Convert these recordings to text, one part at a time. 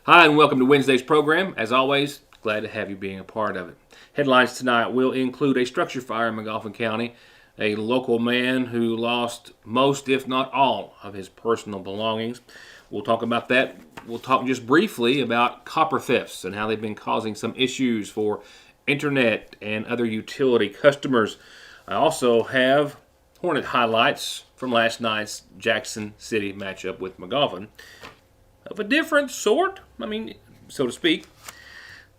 Hi, and welcome to Wednesday's program. As always, glad to have you being a part of it. Headlines tonight will include a structure fire in Magoffin County, a local man who lost most, if not all, of his personal belongings. We'll talk about that. We'll talk just briefly about copper thefts and how they've been causing some issues for internet and other utility customers. I also have Hornet highlights from last night's Jackson City matchup with Magoffin, of a different sort, so to speak.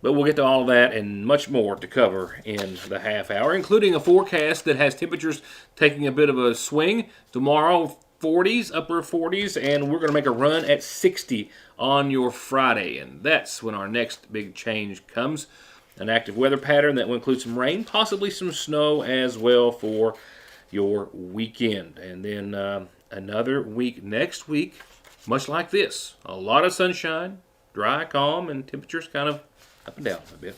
But we'll get to all of that and much more to cover in the half hour, including a forecast that has temperatures taking a bit of a swing. Tomorrow, 40s, upper 40s, and we're going to make a run at 60 on your Friday. And that's when our next big change comes. An active weather pattern that will include some rain, possibly some snow as well for your weekend. And then another week next week, much like this. A lot of sunshine, dry, calm, and temperatures kind of up and down a bit.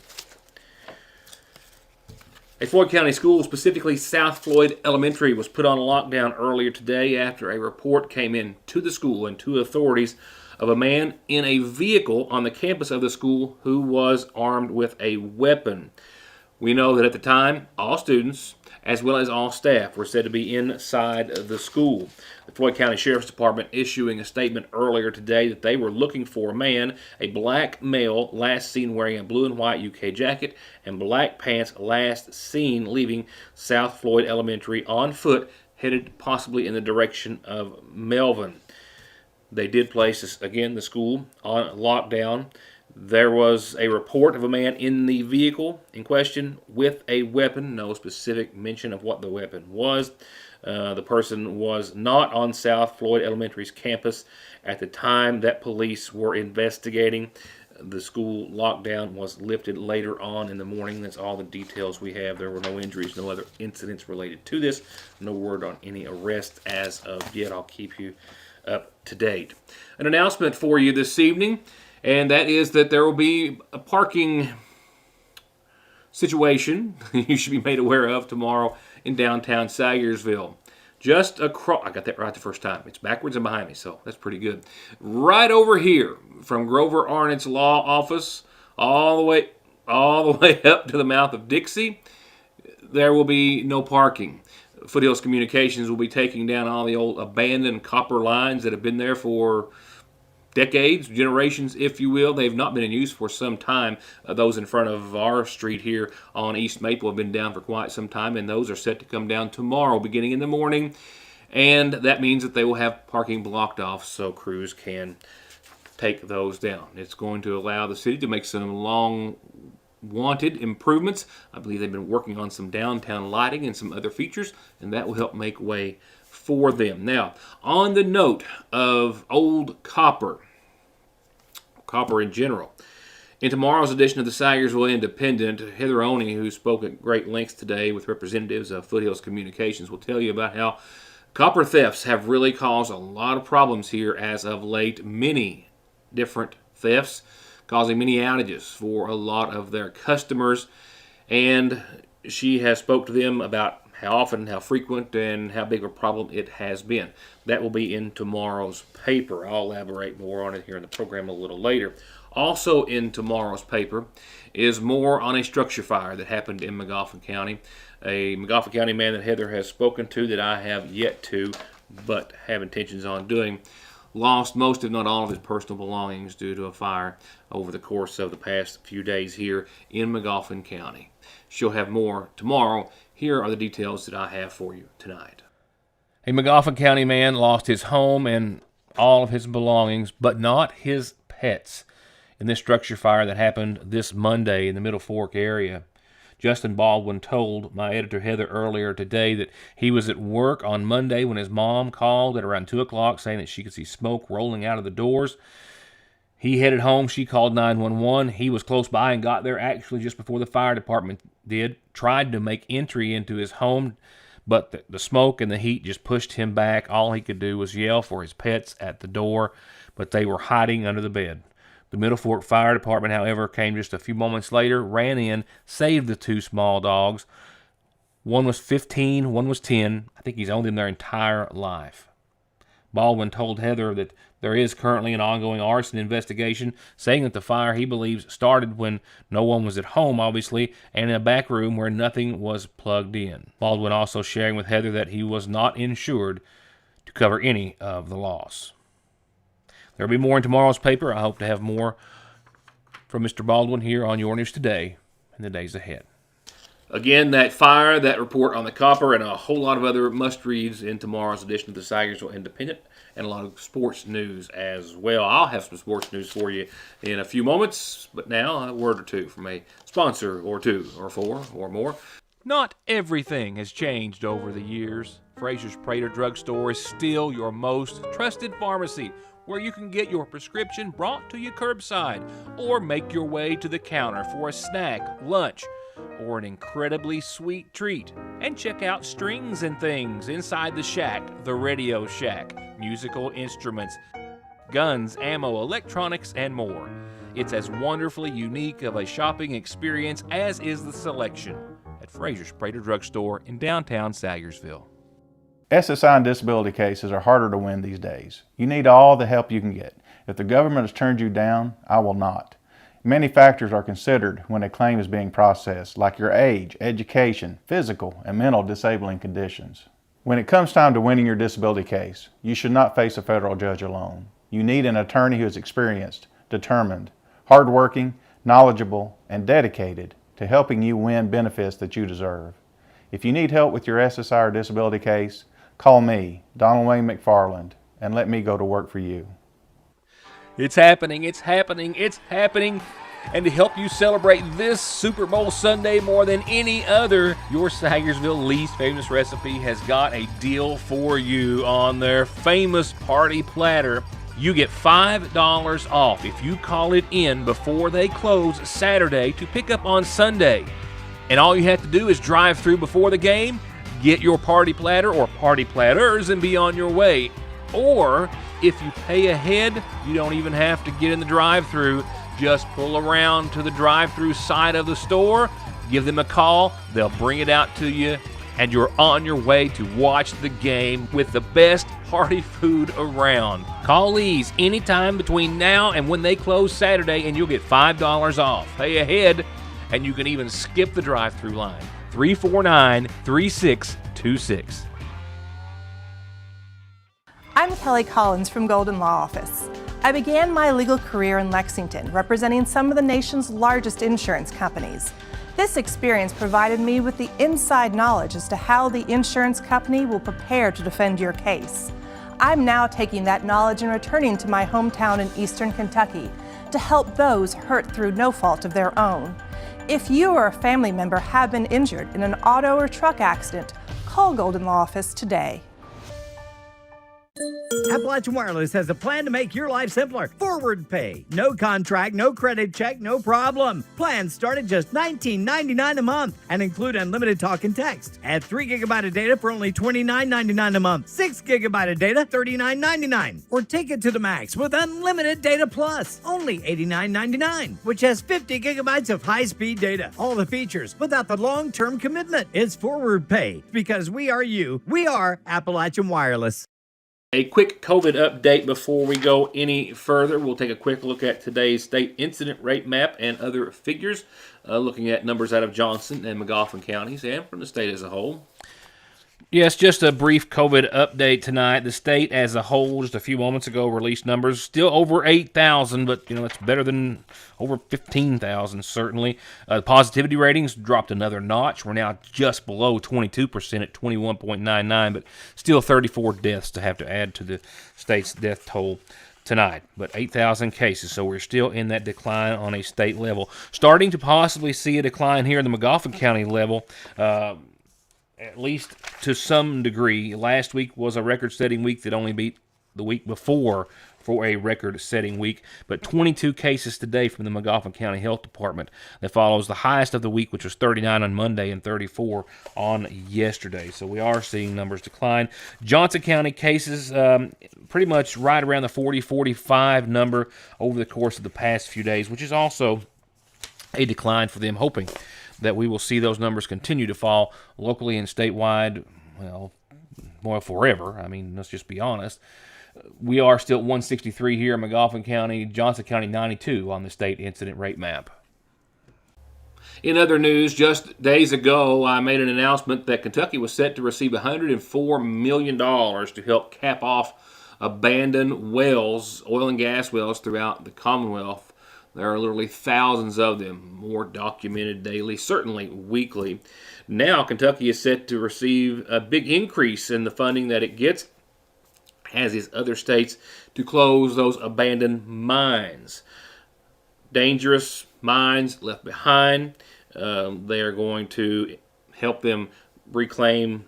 A Floyd County school, specifically South Floyd Elementary, was put on lockdown earlier today after a report came in to the school and to authorities of a man in a vehicle on the campus of the school who was armed with a weapon. We know that at the time, all students, as well as all staff, were said to be inside the school. The Floyd County Sheriff's Department issuing a statement earlier today that they were looking for a man, a black male, last seen wearing a blue and white UK jacket and black pants, last seen leaving South Floyd Elementary on foot, headed possibly in the direction of Melvin. They did place, again, the school on lockdown. There was a report of a man in the vehicle in question with a weapon. No specific mention of what the weapon was. The person was not on South Floyd Elementary's campus at the time that police were investigating. The school lockdown was lifted later on in the morning. That's all the details we have. There were no injuries, no other incidents related to this. No word on any arrests as of yet. I'll keep you up to date. An announcement for you this evening, and that is that there will be a parking situation you should be made aware of tomorrow in downtown Sayersville. Just across, I got that right the first time. It's backwards and behind me, so that's pretty good. Right over here from Grover Arnott's law office all the way up to the mouth of Dixie, there will be no parking. Foothills Communications will be taking down all the old abandoned copper lines that have been there for decades, generations, if you will. They've not been in use for some time. Those in front of our street here on East Maple have been down for quite some time, and those are set to come down tomorrow, beginning in the morning. And that means that they will have parking blocked off so crews can take those down. It's going to allow the city to make some long-wanted improvements. I believe they've been working on some downtown lighting and some other features, and that will help make way for them. Now, on the note of old copper in general, in tomorrow's edition of the Sayersville Independent, Heather Oney, who spoke at great lengths today with representatives of Foothills Communications, will tell you about how copper thefts have really caused a lot of problems here as of late. Many different thefts causing many outages for a lot of their customers, and she has spoke to them about how often, how frequent, and how big of a problem it has been. That will be in tomorrow's paper. I'll elaborate more on it here in the program a little later. Also in tomorrow's paper is more on a structure fire that happened in Magoffin County. A Magoffin County man that Heather has spoken to that I have yet to, but have intentions on doing, lost most, if not all, of his personal belongings due to a fire over the course of the past few days here in Magoffin County. She'll have more tomorrow. Here are the details that I have for you tonight. A Magoffin County man lost his home and all of his belongings, but not his pets, in this structure fire that happened this Monday in the Middle Fork area. Justin Baldwin told my editor Heather earlier today that he was at work on Monday when his mom called at around 2 o'clock saying that she could see smoke rolling out of the doors. He headed home. She called 911. He was close by and got there actually just before the fire department did. Tried to make entry into his home, but the smoke and the heat just pushed him back. All he could do was yell for his pets at the door, but they were hiding under the bed. The Middle Fork Fire Department, however, came just a few moments later, ran in, saved the two small dogs. One was 15, one was 10. I think he's owned them their entire life. Baldwin told Heather that there is currently an ongoing arson investigation, saying that the fire, he believes, started when no one was at home, obviously, and in a back room where nothing was plugged in. Baldwin also sharing with Heather that he was not insured to cover any of the loss. There will be more in tomorrow's paper. I hope to have more from Mr. Baldwin here on Your News Today in the days ahead. Again, that fire, that report on the copper, and a whole lot of other must-reads in tomorrow's edition of the Sayersville Independent, and a lot of sports news as well. I'll have some sports news for you in a few moments, but now a word or two from a sponsor or two or four or more. Not everything has changed over the years. Fraser's Prater Drugstore is still your most trusted pharmacy, where you can get your prescription brought to you curbside or make your way to the counter for a snack, lunch, or an incredibly sweet treat. And check out Strings and Things inside the shack, the Radio Shack, musical instruments, guns, ammo, electronics, and more. It's as wonderfully unique of a shopping experience as is the selection at Fraser's Prater Drugstore in downtown Sayersville. SSI and disability cases are harder to win these days. You need all the help you can get. If the government has turned you down, I will not. Many factors are considered when a claim is being processed, like your age, education, physical, and mental disabling conditions. When it comes time to winning your disability case, you should not face a federal judge alone. You need an attorney who is experienced, determined, hardworking, knowledgeable, and dedicated to helping you win benefits that you deserve. If you need help with your SSI or disability case, call me, Donald Wayne McFarland, and let me go to work for you. It's happening, it's happening, it's happening. And to help you celebrate this Super Bowl Sunday more than any other, your Sayersville least famous recipe has got a deal for you on their famous party platter. You get $5 off if you call it in before they close Saturday to pick up on Sunday. And all you have to do is drive through before the game, get your party platter or party platters, and be on your way. Or if you pay ahead, you don't even have to get in the drive-thru. Just pull around to the drive-thru side of the store, give them a call, they'll bring it out to you, and you're on your way to watch the game with the best party food around. Call Lee's anytime between now and when they close Saturday, and you'll get $5 off. Pay ahead, and you can even skip the drive-thru line. 349-3626. I'm Kelly Collins from Golden Law Office. I began my legal career in Lexington, representing some of the nation's largest insurance companies. This experience provided me with the inside knowledge as to how the insurance company will prepare to defend your case. I'm now taking that knowledge and returning to my hometown in eastern Kentucky to help those hurt through no fault of their own. If you or a family member have been injured in an auto or truck accident, call Golden Law Office today. Appalachian Wireless has a plan to make your life simpler. Forward pay. No contract, no credit check, no problem. Plans start at just $19.99 a month and include unlimited talk and text. Add 3 GB of data for only $29.99 a month. 6 GB of data, $39.99. Or take it to the max with unlimited data plus, only $89.99, which has 50 gigabytes of high-speed data. All the features without the long-term commitment. It's forward pay because we are you. We are Appalachian Wireless. A quick COVID update before we go any further. We'll take a quick look at today's state incident rate map and other figures, looking at numbers out of Johnson and Magoffin counties and from the state as a whole. Yes, just a brief COVID update tonight. The state as a whole, just a few moments ago, released numbers still over 8,000, but it's better than over 15,000 certainly. The positivity ratings dropped another notch. We're now just below 22% at 21.99, but still 34 deaths to have to add to the state's death toll tonight. But 8,000 cases, so we're still in that decline on a state level. Starting to possibly see a decline here in the Magoffin County level, at least to some degree. Last week was a record-setting week that only beat the week before for a record-setting week, but 22 cases today from the Magoffin County Health Department. That follows the highest of the week, which was 39 on Monday and 34 on yesterday. So we are seeing numbers decline. Johnson County cases pretty much right around the 40-45 number over the course of the past few days, which is also a decline for them, hoping that we will see those numbers continue to fall locally and statewide, well, forever. I mean, let's just be honest. We are still at 163 here in Magoffin County, Johnson County 92 on the state incident rate map. In other news, just days ago, I made an announcement that Kentucky was set to receive $104 million to help cap off abandoned wells, oil and gas wells throughout the Commonwealth. There are literally thousands of them, more documented daily, certainly weekly. Now, Kentucky is set to receive a big increase in the funding that it gets, as is other states, to close those abandoned mines. Dangerous mines left behind. They are going to help them reclaim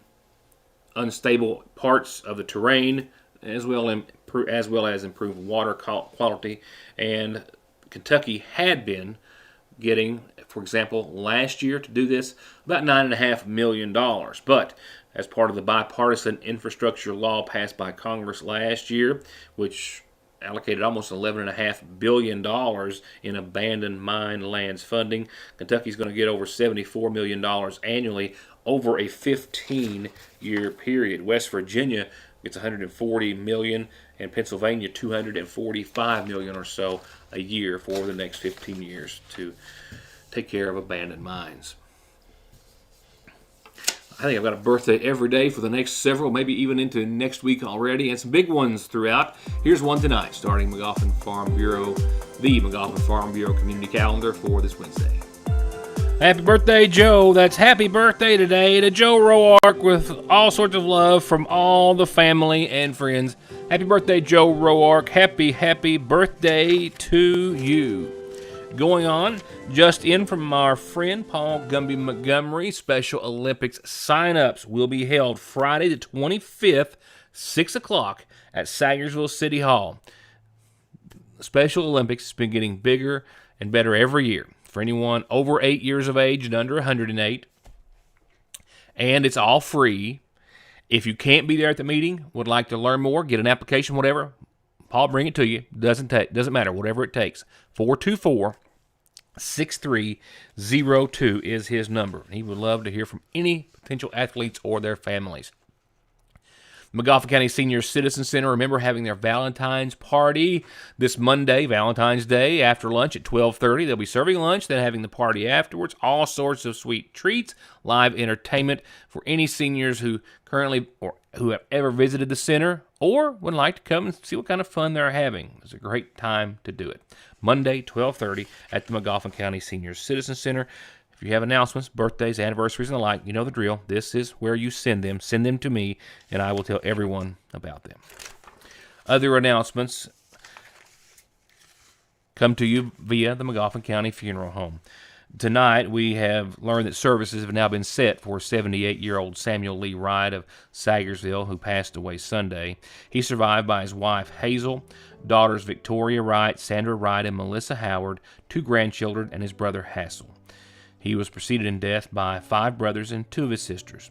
unstable parts of the terrain, as well as improve water quality. And Kentucky had been getting, for example, last year to do this, about $9.5 million. But as part of the bipartisan infrastructure law passed by Congress last year, which allocated almost $11.5 billion in abandoned mine lands funding, Kentucky's going to get over $74 million annually over a 15-year period. West Virginia gets $140 million, and Pennsylvania $245 million or so a year for the next 15 years to take care of abandoned mines. I think I've got a birthday every day for the next several, maybe even into next week already, and some big ones throughout. Here's one tonight, starting Magoffin Farm Bureau, the Magoffin Farm Bureau community calendar for this Wednesday. Happy birthday, Joe. That's happy birthday today to Joe Roark, with all sorts of love from all the family and friends. Happy birthday, Joe Roark. Happy birthday to you. Going on, just in from our friend Paul Gumby Montgomery, Special Olympics sign-ups will be held Friday the 25th, 6 o'clock at Sagersville City Hall. Special Olympics has been getting bigger and better every year for anyone over 8 years of age and under 108. And it's all free. If you can't be there at the meeting, would like to learn more, get an application, whatever, Paul bring it to you. Doesn't matter, whatever it takes. 424-6302 is his number. He would love to hear from any potential athletes or their families. Magoffin County Senior Citizen Center, remember, having their Valentine's party this Monday, Valentine's Day, after lunch at 12:30. They'll be serving lunch, then having the party afterwards. All sorts of sweet treats, live entertainment for any seniors who currently or who have ever visited the center or would like to come and see what kind of fun they're having. It's a great time to do it. Monday, 12:30 at the Magoffin County Senior Citizen Center. If you have announcements, birthdays, anniversaries, and the like, you know the drill. This is where you send them. Send them to me, and I will tell everyone about them. Other announcements come to you via the Magoffin County Funeral Home. Tonight, we have learned that services have now been set for 78-year-old Samuel Lee Wright of Sagersville, who passed away Sunday. He's survived by his wife, Hazel, daughters Victoria Wright, Sandra Wright, and Melissa Howard, 2 grandchildren, and his brother, Hassel. He was preceded in death by 5 brothers and 2 of his sisters.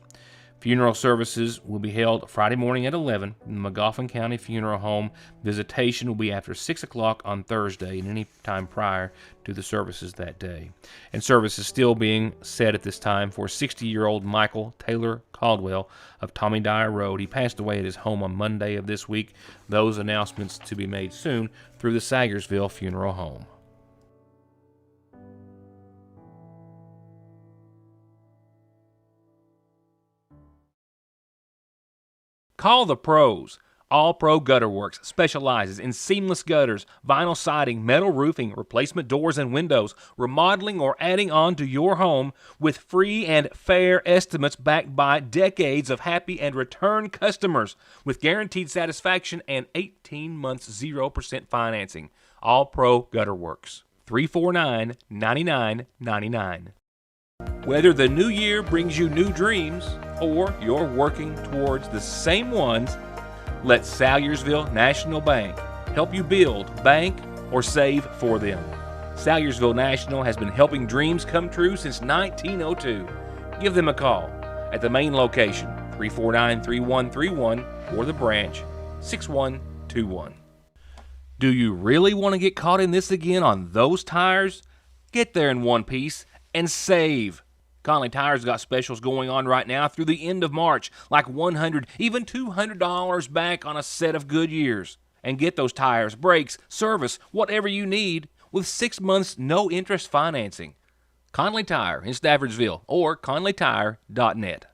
Funeral services will be held Friday morning at 11 in the Magoffin County Funeral Home. Visitation will be after 6 o'clock on Thursday and any time prior to the services that day. And services still being set at this time for 60-year-old Michael Taylor Caldwell of Tommy Dyer Road. He passed away at his home on Monday of this week. Those announcements to be made soon through the Sagersville Funeral Home. Call the pros. All Pro Gutter Works specializes in seamless gutters, vinyl siding, metal roofing, replacement doors and windows, remodeling or adding on to your home with free and fair estimates backed by decades of happy and return customers with guaranteed satisfaction and 18 months 0% financing. All Pro Gutter Works. 349-9999. Whether the new year brings you new dreams or you're working towards the same ones, let Salyersville National Bank help you build, bank, or save for them. Salyersville National has been helping dreams come true since 1902. Give them a call at the main location, 349-3131, or the branch, 6121. Do you really want to get caught in this again on those tires? Get there in one piece and save. Conley Tire's got specials going on right now through the end of March, like $100, even $200 back on a set of Goodyears. And get those tires, brakes, service, whatever you need with 6 months no-interest financing. Conley Tire in Staffordsville or conleytire.net.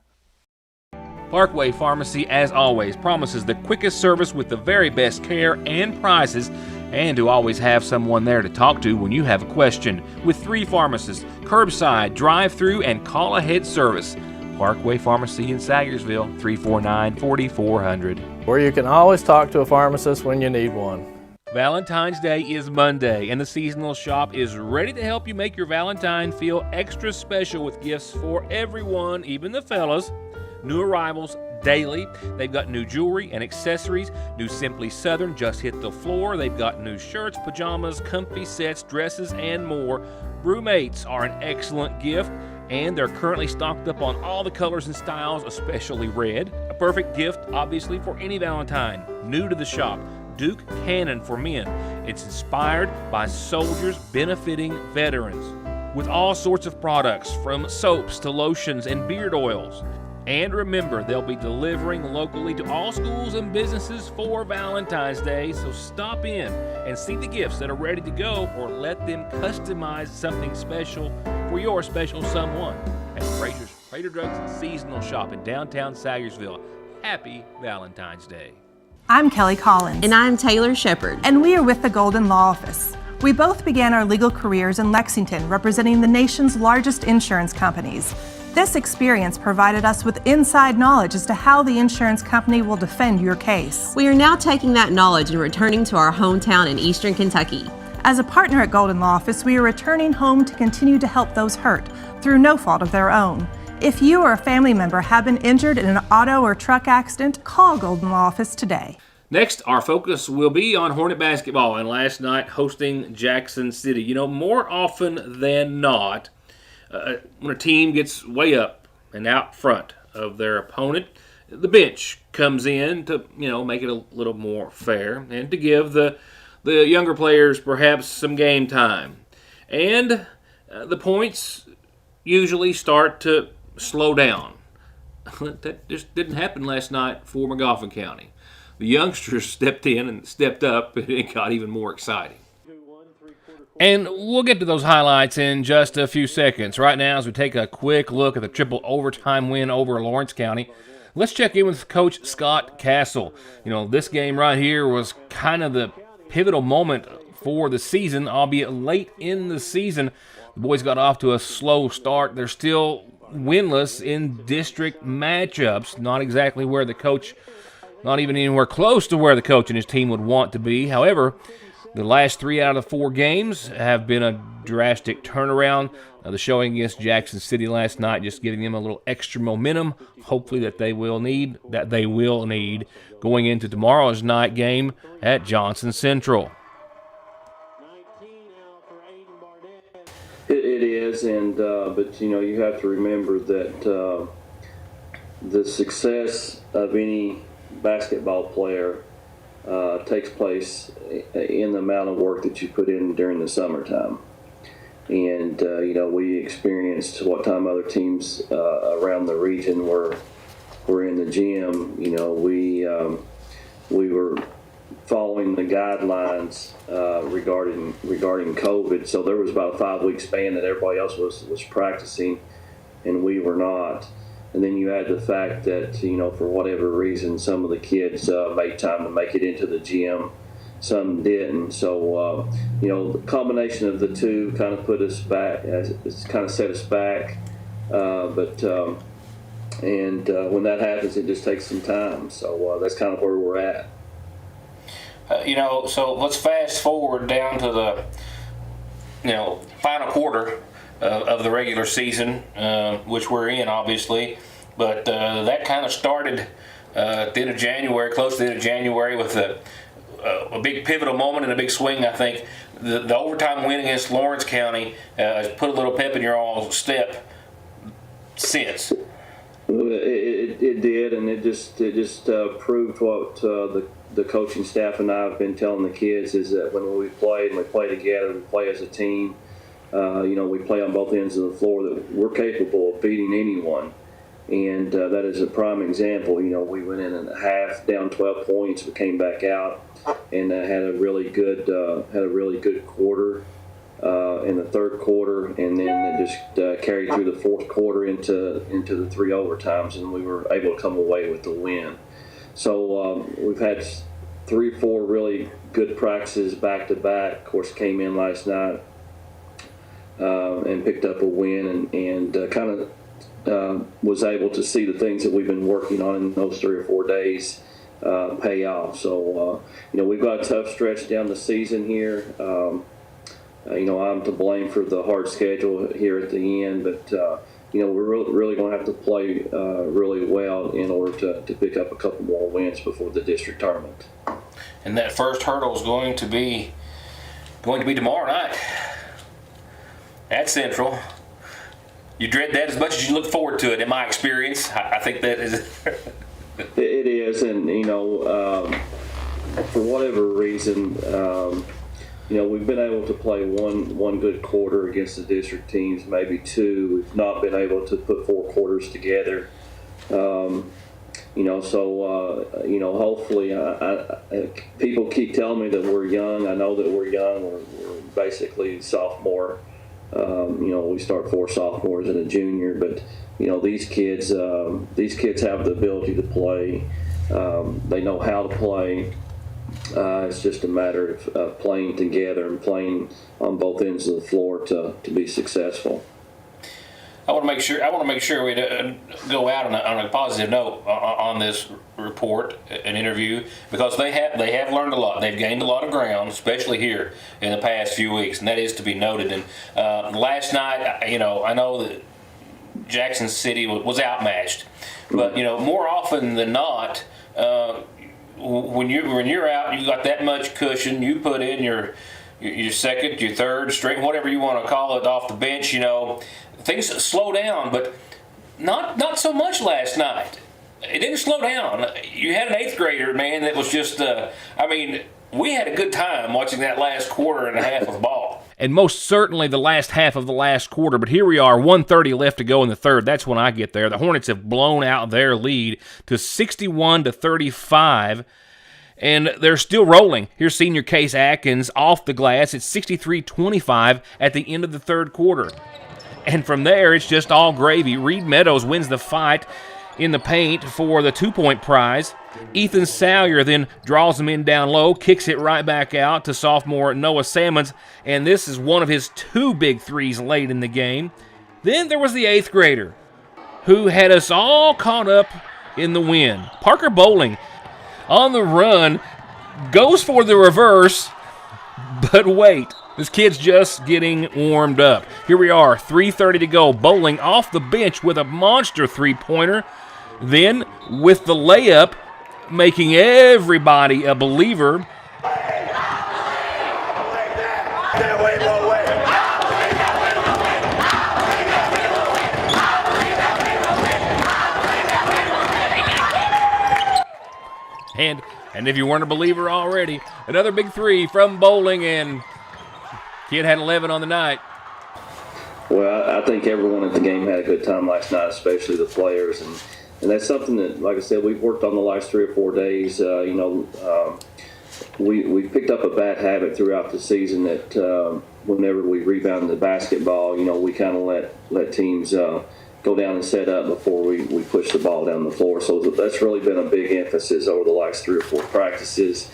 Parkway Pharmacy, as always, promises the quickest service with the very best care and prices, and to always have someone there to talk to when you have a question. With 3 pharmacists, curbside, drive-through, and call-ahead service. Parkway Pharmacy in Sayersville, 349-4400. Where you can always talk to a pharmacist when you need one. Valentine's Day is Monday, and the seasonal shop is ready to help you make your Valentine feel extra special with gifts for everyone, even the fellas. New arrivals daily. They've got new jewelry and accessories. New Simply Southern just hit the floor. They've got new shirts, pajamas, comfy sets, dresses, and more. Brewmates are an excellent gift, and they're currently stocked up on all the colors and styles, especially red. A perfect gift, obviously, for any Valentine. New to the shop, Duke Cannon for men. It's inspired by soldiers benefiting veterans, with all sorts of products from soaps to lotions and beard oils. And remember, they'll be delivering locally to all schools and businesses for Valentine's Day, so stop in and see the gifts that are ready to go, or let them customize something special for your special someone at Fraser's Trader Drugs and Seasonal Shop in downtown Sayersville. Happy Valentine's Day. I'm Kelly Collins. And I'm Taylor Shepard. And we are with the Golden Law Office. We both began our legal careers in Lexington, representing the nation's largest insurance companies. This experience provided us with inside knowledge as to how the insurance company will defend your case. We are now taking that knowledge and returning to our hometown in Eastern Kentucky. As a partner at Golden Law Office, we are returning home to continue to help those hurt through no fault of their own. If you or a family member have been injured in an auto or truck accident, call Golden Law Office today. Next, our focus will be on Hornet basketball, and last night hosting Jackson City. You know, more often than not, when a team gets way up and out front of their opponent, the bench comes in to, make it a little more fair and to give the younger players perhaps some game time. And the points usually start to slow down. That just didn't happen last night for Magoffin County. The youngsters stepped in and stepped up, and it got even more exciting. And we'll get to those highlights in just a few seconds. Right now, as we take a quick look at the triple overtime win over Lawrence County, let's check in with Coach Scott Castle. This game right here was kind of the pivotal moment for the season, albeit late in the season. The boys got off to a slow start. They're still winless in district matchups, not exactly where the coach, not even anywhere close to where the coach and his team would want to be. However, the last 3 out of 4 games have been a drastic turnaround. The showing against Jackson City last night just giving them a little extra momentum, hopefully that they will need going into tomorrow's night game at Johnson Central. It is, but you have to remember that the success of any basketball player takes place in the amount of work that you put in during the summertime. And, we experienced what time other teams around the region were in the gym. We were following the guidelines regarding COVID. So there was about a 5-week span that everybody else was practicing, and we were not. And then you add the fact that, for whatever reason, some of the kids made time to make it into the gym. Some didn't. So, the combination of the two kind of put us back. It's kind of set us back. When that happens, it just takes some time. So that's kind of where we're at. So let's fast forward down to the, final quarter of the regular season, which we're in, obviously. But that kind of started at the end of January, close to the end of January, with a big pivotal moment and a big swing. I think the overtime win against Lawrence County has put a little pep in your all step since. It did, and it just proved what the coaching staff and I have been telling the kids, is that when we play together, we play as a team. we play on both ends of the floor, that we're capable of beating anyone. And that is a prime example. We went in a half down 12 points, we came back out and had a really good quarter in the third quarter, and then it just carried through the fourth quarter into the 3 overtimes, and we were able to come away with the win. So we've had 3 or 4 really good practices back to back. Of course, came in last night and picked up a win, and kind of was able to see the things that we've been working on in those 3 or 4 days pay off. So we've got a tough stretch down the season here. I'm to blame for the hard schedule here at the end, but we're really going to have to play really well in order to pick up a couple more wins before the district tournament. And that first hurdle is going to be tomorrow night at Central. You dread that as much as you look forward to it, in my experience. I think that is. It is, and for whatever reason, we've been able to play one good quarter against the district teams, maybe 2. We've not been able to put 4 quarters together. Hopefully, people keep telling me that we're young. I know that we're young. We're basically sophomore. We start 4 sophomores and a junior, but these kids have the ability to play. They know how to play. It's just a matter of playing together and playing on both ends of the floor to be successful. I want to make sure we go out on a positive note on this report and interview, because they have learned a lot. They've gained a lot of ground, especially here in the past few weeks, and that is to be noted. And last night, I know that Jackson City was outmatched, but more often than not, when you're out, you got that much cushion. You put in your second, your third string, whatever you want to call it, off the bench. Things slow down, but not so much last night. It didn't slow down. You had an 8th grader, man, that was just, we had a good time watching that last quarter and a half of ball. And most certainly the last half of the last quarter, but here we are, 1:30 left to go in the third. That's when I get there. The Hornets have blown out their lead to 61-35. And they're still rolling. Here's senior Case Atkins off the glass. It's 63-25 at the end of the third quarter. And from there, it's just all gravy. Reed Meadows wins the fight in the paint for the 2-point prize. Ethan Salyer then draws him in down low, kicks it right back out to sophomore Noah Salmons, and this is one of his 2 big threes late in the game. Then there was the 8th grader, who had us all caught up in the win. Parker Bowling, on the run, goes for the reverse, but wait, this kid's just getting warmed up. Here we are, 3:30 to go. Bowling off the bench with a monster 3-pointer. Then, with the layup, making everybody a believer. And if you weren't a believer already, another big 3 from Bowling, and kid had 11 on the night. Well, I think everyone at the game had a good time last night, especially the players, and that's something that, like I said, we've worked on the last 3 or 4 days. We picked up a bad habit throughout the season that whenever we rebound the basketball, we kind of let teams go down and set up before we push the ball down the floor. So that's really been a big emphasis over the last 3 or 4 practices.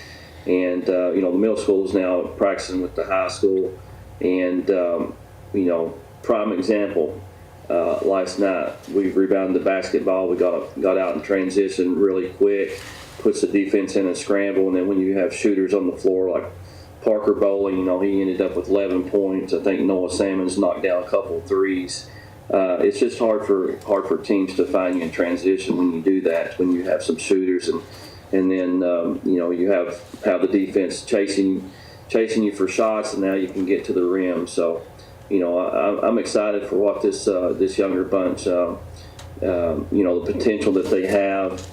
And, the middle school is now practicing with the high school. And, prime example, last night we rebounded the basketball. We got out in transition really quick, puts the defense in a scramble. And then when you have shooters on the floor like Parker Bowling, he ended up with 11 points. I think Noah Salmons knocked down a couple of threes. It's just hard for teams to find you in transition when you do that, when you have some shooters and then you have the defense chasing you for shots, and now you can get to the rim. So I'm excited for what this younger bunch, the potential that they have.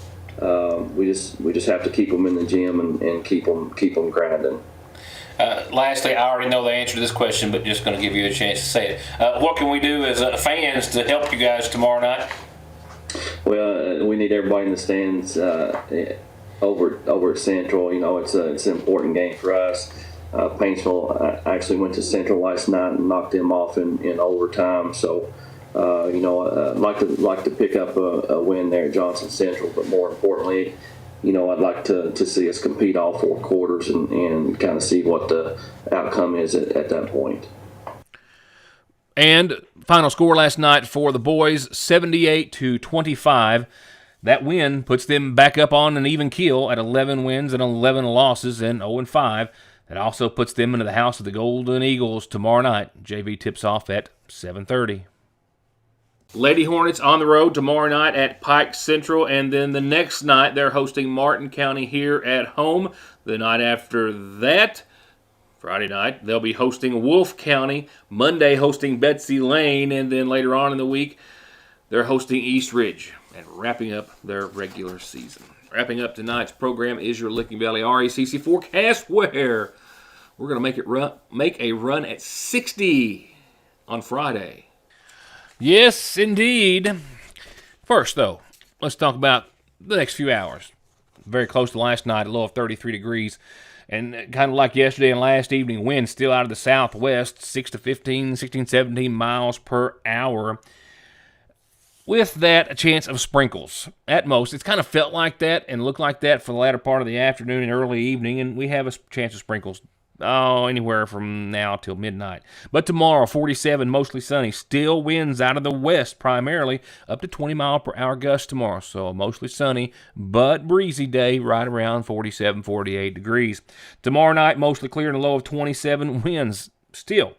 We just have to keep them in the gym and keep them grinding. Lastly, I already know the answer to this question, but just going to give you a chance to say it. What can we do as fans to help you guys tomorrow night? Well, we need everybody in the stands over at Central. You know, it's an important game for us. Paintsville actually went to Central last night and knocked them off in overtime. So, you know, I'd like to pick up a win there at Johnson Central, but more importantly, you know, I'd like to see us compete all 4 quarters and kind of see what the outcome is at that point. And final score last night for the boys, 78-25. That win puts them back up on an even keel at 11 wins and 11 losses and 0-5. That also puts them into the house of the Golden Eagles tomorrow night. JV tips off at 7:30. Lady Hornets on the road tomorrow night at Pike Central, and then the next night they're hosting Martin County here at home. The night after that, Friday night, they'll be hosting Wolfe County, Monday hosting Betsy Lane, and then later on in the week, they're hosting East Ridge and wrapping up their regular season. Wrapping up tonight's program is your Licking Valley RACC forecast, where we're going to make a run at 60 on Friday. Yes, indeed. First, though, let's talk about the next few hours. Very close to last night, a low of 33 degrees. And kind of like yesterday and last evening, winds still out of the southwest, 6 to 15, 16, 17 miles per hour. With that, a chance of sprinkles. At most, it's kind of felt like that and looked like that for the latter part of the afternoon and early evening, and we have a chance of sprinkles anywhere from now till midnight. But tomorrow, 47, mostly sunny. Still winds out of the west primarily, up to 20 mile per hour gusts tomorrow. So a mostly sunny but breezy day, right around 47, 48 degrees. Tomorrow night, mostly clear and a low of 27. Winds still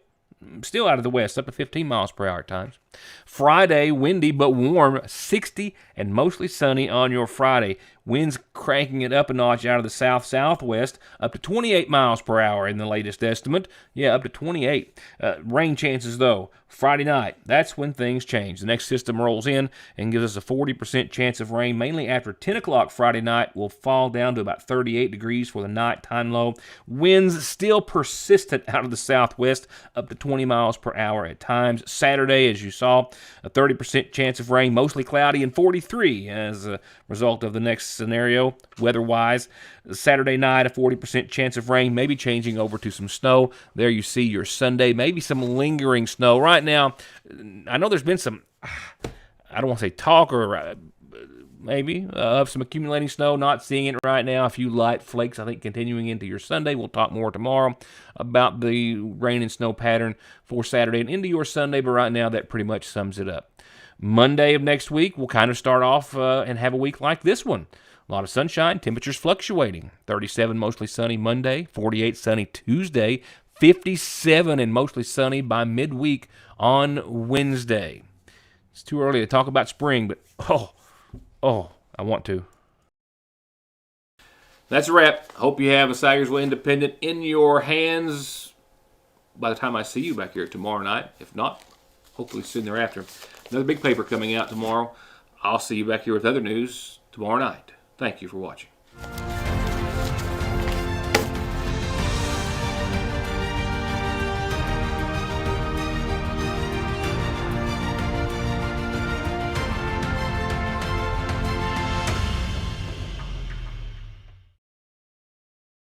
out of the west, up to 15 miles per hour at times. Friday, windy but warm, 60 and mostly sunny on your Friday. Winds cranking it up a notch out of the south-southwest, up to 28 miles per hour in the latest estimate. Yeah, up to 28. Rain chances, though, Friday night. That's when things change. The next system rolls in and gives us a 40% chance of rain, mainly after 10 o'clock Friday night. Will fall down to about 38 degrees for the nighttime low. Winds still persistent out of the southwest, up to 20 miles per hour at times. Saturday, as you saw, a 30% chance of rain, mostly cloudy, and 43 as a result of the next scenario, weather-wise. Saturday night, a 40% chance of rain, maybe changing over to some snow. There you see your Sunday, maybe some lingering snow. Right now, I know there's been some, I don't want to say talk or maybe of some accumulating snow. Not seeing it right now. A few light flakes, I think, continuing into your Sunday. We'll talk more tomorrow about the rain and snow pattern for Saturday and into your Sunday, but right now that pretty much sums it up. Monday of next week, we'll kind of start off and have a week like this one. A lot of sunshine, temperatures fluctuating. 37 mostly sunny Monday, 48 sunny Tuesday, 57 and mostly sunny by midweek on Wednesday. It's too early to talk about spring, but I want to. That's a wrap. Hope you have a Sayersville Independent in your hands by the time I see you back here tomorrow night. If not, hopefully soon thereafter. Another big paper coming out tomorrow. I'll see you back here with other news tomorrow night. Thank you for watching.